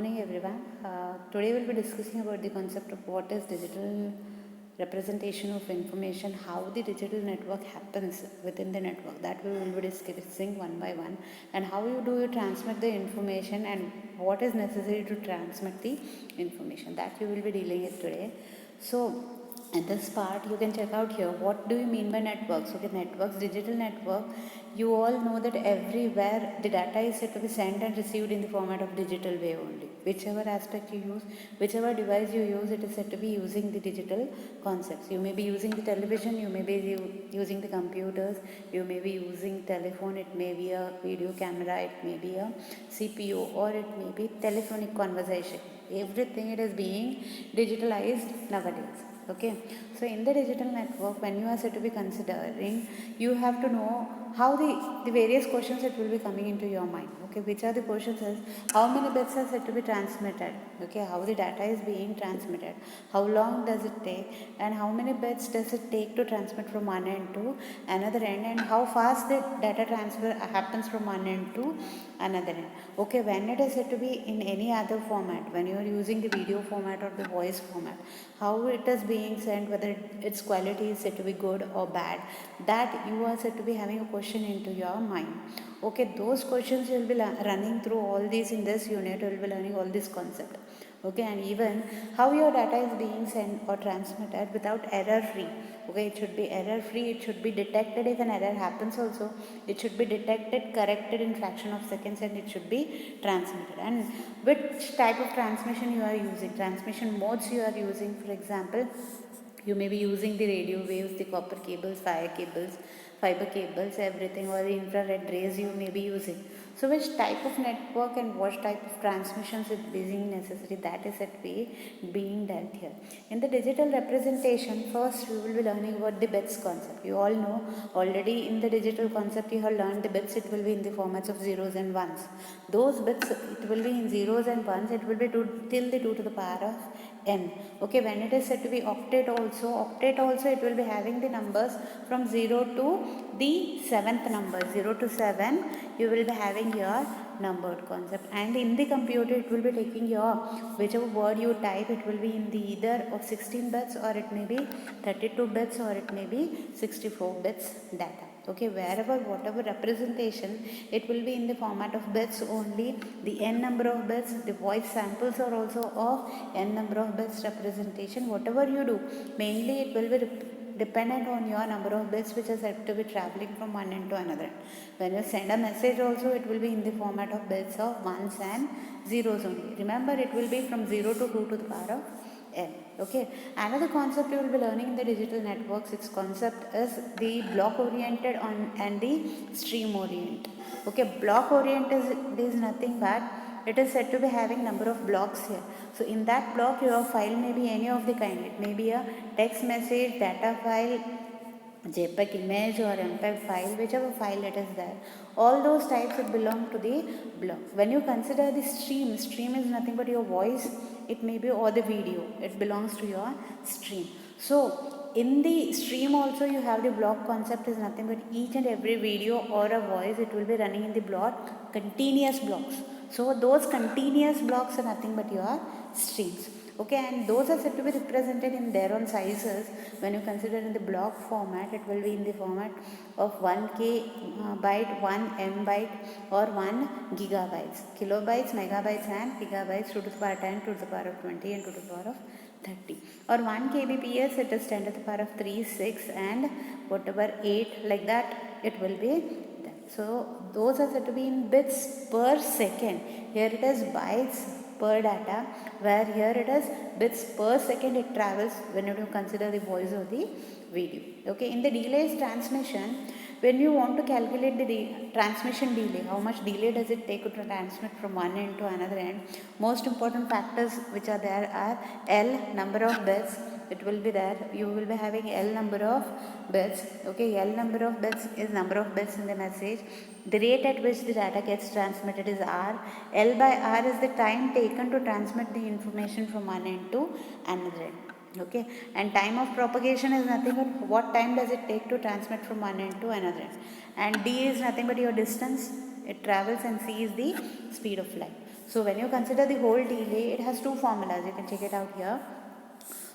morning everyone. Today we'll be discussing about the concept of what is digital representation of information, how the digital network happens within the network. That we will be discussing one by one, and how you transmit the information and what is necessary to transmit the information. That you will be dealing with today. So in this part you can check out here what do you mean by networks. Okay, networks, digital network, you all know that everywhere the data is said to be sent and received in the format of digital wave only. Whichever aspect you use, whichever device you use, it is said to be using the digital concepts. You may be using the television, you may be using the computers, you may be using telephone, it may be a video camera, it may be a CPU, or it may be telephonic conversation. Everything it is being digitalized nowadays. Okay, so in the digital network, when you are said to be considering, you have to know how the various questions that will be coming into your mind. Okay, which are the questions is how many bits are said to be transmitted. Okay, how the data is being transmitted, how long does it take, and how many bits does it take to transmit from one end to another end, and how fast the data transfer happens from one end to another end. Okay, when it is said to be in any other format, when you are using the video format or the voice format, how it is being sent, whether its quality is said to be good or bad, that you are said to be having a question into your mind. Okay, those questions you will be running through all these in this unit. You will be learning all this concept. Okay, and even how your data is being sent or transmitted without error free. Okay, it should be error free, it should be detected if an error happens also, it should be detected, corrected in fraction of seconds, and it should be transmitted. And which type of transmission you are using, transmission modes you are using. For example, you may be using the radio waves, the copper cables, fiber cables, everything, or the infrared rays you may be using. So which type of network and what type of transmissions is being necessary, that is at being dealt here. In the digital representation, first we will be learning about the bits concept. You all know already in the digital concept you have learned the bits, it will be in the formats of zeros and ones. Those bits, it will be in zeros and ones, it will be till the 2 to the power of n. Okay, when it is said to be octet also it will be having the numbers from 0 to the 7th number. 0 to 7 you will be having your numbered concept, and in the computer it will be taking your whichever word you type, it will be in the either of 16 bits, or it may be 32 bits, or it may be 64 bits data. Okay, wherever whatever representation, it will be in the format of bits only. The n number of bits, the voice samples are also of n number of bits representation. Whatever you do, mainly it will be dependent on your number of bits which are said to be traveling from one end to another. When you send a message also, it will be in the format of bits of ones and zeros only. Remember, it will be from 0 to 2 to the power of n. Okay, another concept you will be learning in the digital networks, its concept is the block oriented and the stream oriented. Okay, block oriented is nothing but it is said to be having number of blocks here. So in that block your file may be any of the kind. It may be a text message, data file, JPEG image, or MPEG file, whichever file it is there. All those types it belong to the block. When you consider the stream is nothing but your voice, it may be, or the video, it belongs to your stream. So in the stream also you have the block concept is nothing but each and every video or a voice, it will be running in the block, continuous blocks. So those continuous blocks are nothing but your streams. Okay, and those are said to be represented in their own sizes. When you consider in the block format, it will be in the format of 1k byte, 1 m byte, or 1 gigabytes, kilobytes, megabytes, and gigabytes, 2 to the power 10, 2 to the power of 20, and 2 to the power of 30. Or 1 kbps, it is 10 to the power of 3, 6, and whatever 8, like that it will be. So those are said to be in bits per second. Here it is bytes per data, where here it is bits per second it travels when you consider the voice or the video. Okay, in the delays transmission, when you want to calculate the transmission delay, how much delay does it take to transmit from one end to another end, most important factors which are there are L, number of bits. It will be there, you will be having L number of bits. Okay, L number of bits is number of bits in the message. The rate at which the data gets transmitted is R. L by R is the time taken to transmit the information from one end to another end. Okay, and time of propagation is nothing but what time does it take to transmit from one end to another end. And D is nothing but your distance it travels, and C is the speed of light. So when you consider the whole delay, it has two formulas. You can check it out here.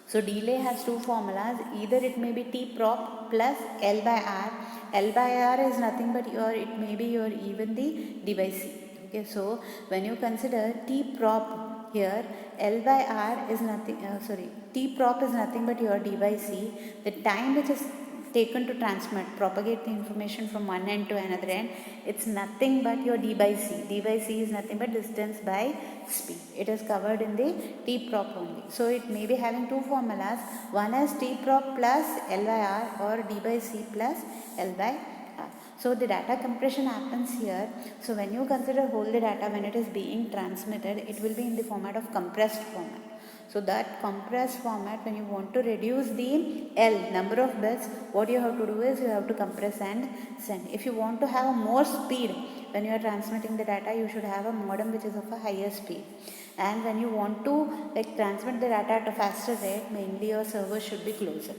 So delay has two formulas. Either it may be T prop plus L by R. L by R is nothing but it may be even the D by C. Okay, so when you consider T prop here, L by R is nothing, T prop is nothing but your D by C. The time which is taken to propagate the information from one end to another end, it's nothing but your d by c. D by c is nothing but distance by speed. It is covered in the T prop only. So it may be having two formulas. One is T prop plus L by R or D by c plus L by R. So the data compression happens here. So when you consider whole the data, when it is being transmitted, it will be in the format of compressed format. So that compressed format, when you want to reduce the L number of bits, what you have to do is you have to compress and send. If you want to have more speed when you are transmitting the data, you should have a modem which is of a higher speed. And when you want to transmit the data at a faster rate, mainly your server should be closer.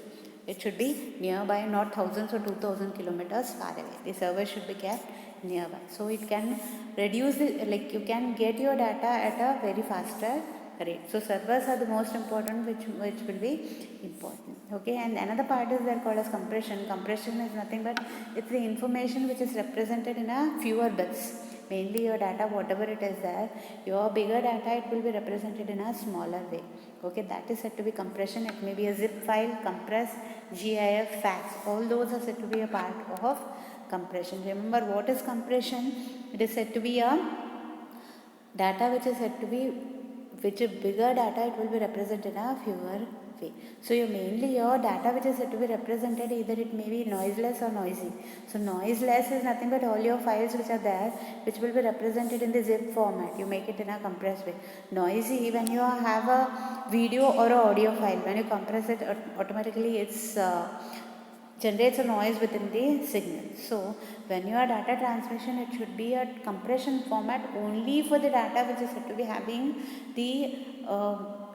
It should be nearby, not thousands or 2000 kilometers far away. The server should be kept nearby. So it can reduce you can get your data at a very faster rate. So servers are the most important, which will be important. Okay, and another part is there called as compression. Compression is nothing but it's the information which is represented in a fewer bits. Mainly your data, whatever it is there, your bigger data, it will be represented in a smaller way. Okay, that is said to be compression. It may be a zip file, compress, GIF, fax. All those are said to be a part of compression. Remember what is compression? It is said to be a data which is said to be bigger data, it will be represented in a fewer way. So mainly your data which is said to be represented, either it may be noiseless or noisy. So noiseless is nothing but all your files which are there, which will be represented in the zip format. You make it in a compressed way. Noisy, when you have a video or a audio file, when you compress it, automatically it's generates a noise within the signal. So when you are data transmission, it should be a compression format only for the data which is said to be having the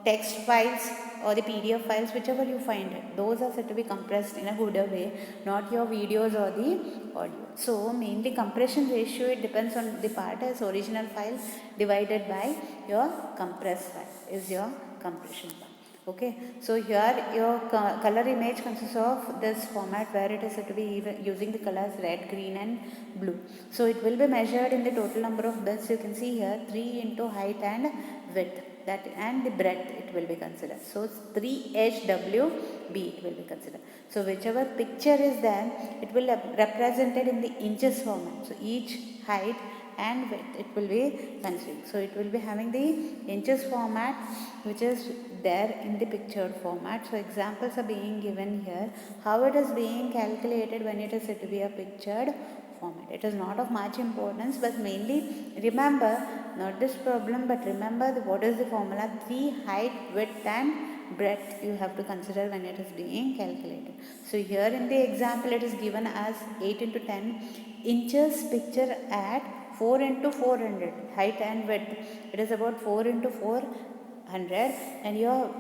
text files or the PDF files, whichever you find it. Those are said to be compressed in a gooder way, not your videos or the audio. So mainly compression ratio, it depends on the part as original file divided by your compressed file is your compression part. Okay, so here your color image consists of this format where it is said to be using the colors red, green and blue. So it will be measured in the total number of bits. You can see here 3 into height and width, that and the breadth it will be considered. So 3HWB it will be considered. So whichever picture is there, it will be represented in the inches format. So each height and width it will be considered. So it will be having the inches format which is there in the pictured format. So examples are being given here. How it is being calculated when it is said to be a pictured format. It is not of much importance, but mainly remember, not this problem, but remember what is the formula. 3 height, width and breadth you have to consider when it is being calculated. So here in the example it is given as 8 into 10 inches picture at 4 into 400 height and width. It is about 4 into 400, and your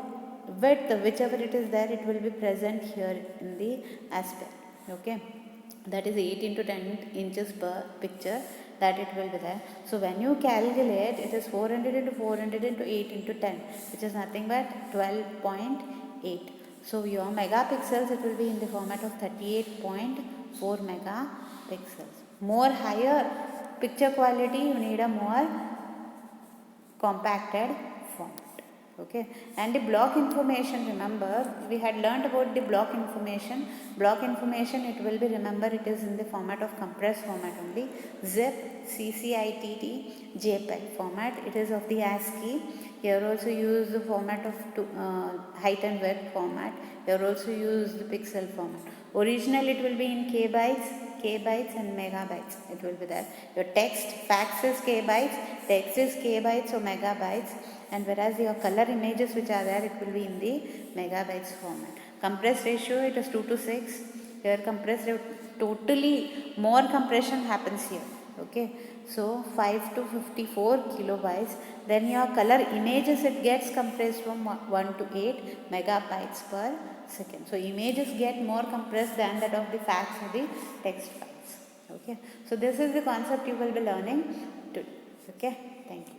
width, whichever it is there, it will be present here in the aspect. Okay, that is 8 into 10 inches per picture, that it will be there. So when you calculate, it is 400 into 400 into 8 into 10, which is nothing but 12.8. So your megapixels, it will be in the format of 38.4 megapixels. More higher picture quality, you need a more compacted format. Okay, and the block information, remember we had learned about the block information. Block information, it will be, remember, it is in the format of compressed format only. Zip, CCITT, JPEG format, it is of the ASCII. Here also use the format of height and width format. Here also use the pixel format. Original it will be in kbytes and megabytes, it will be there. Your text, fax is kbytes, text is kbytes or megabytes, and whereas your color images which are there, it will be in the megabytes format. Compress ratio, it is 2 to 6. Here compress rate, totally more compression happens here. Okay, so 5 to 54 kilobytes. Then your color images, it gets compressed from 1 to 8 megabytes per second. So images get more compressed than that of the fax or the text files. Okay, so this is the concept you will be learning today. Okay, thank you.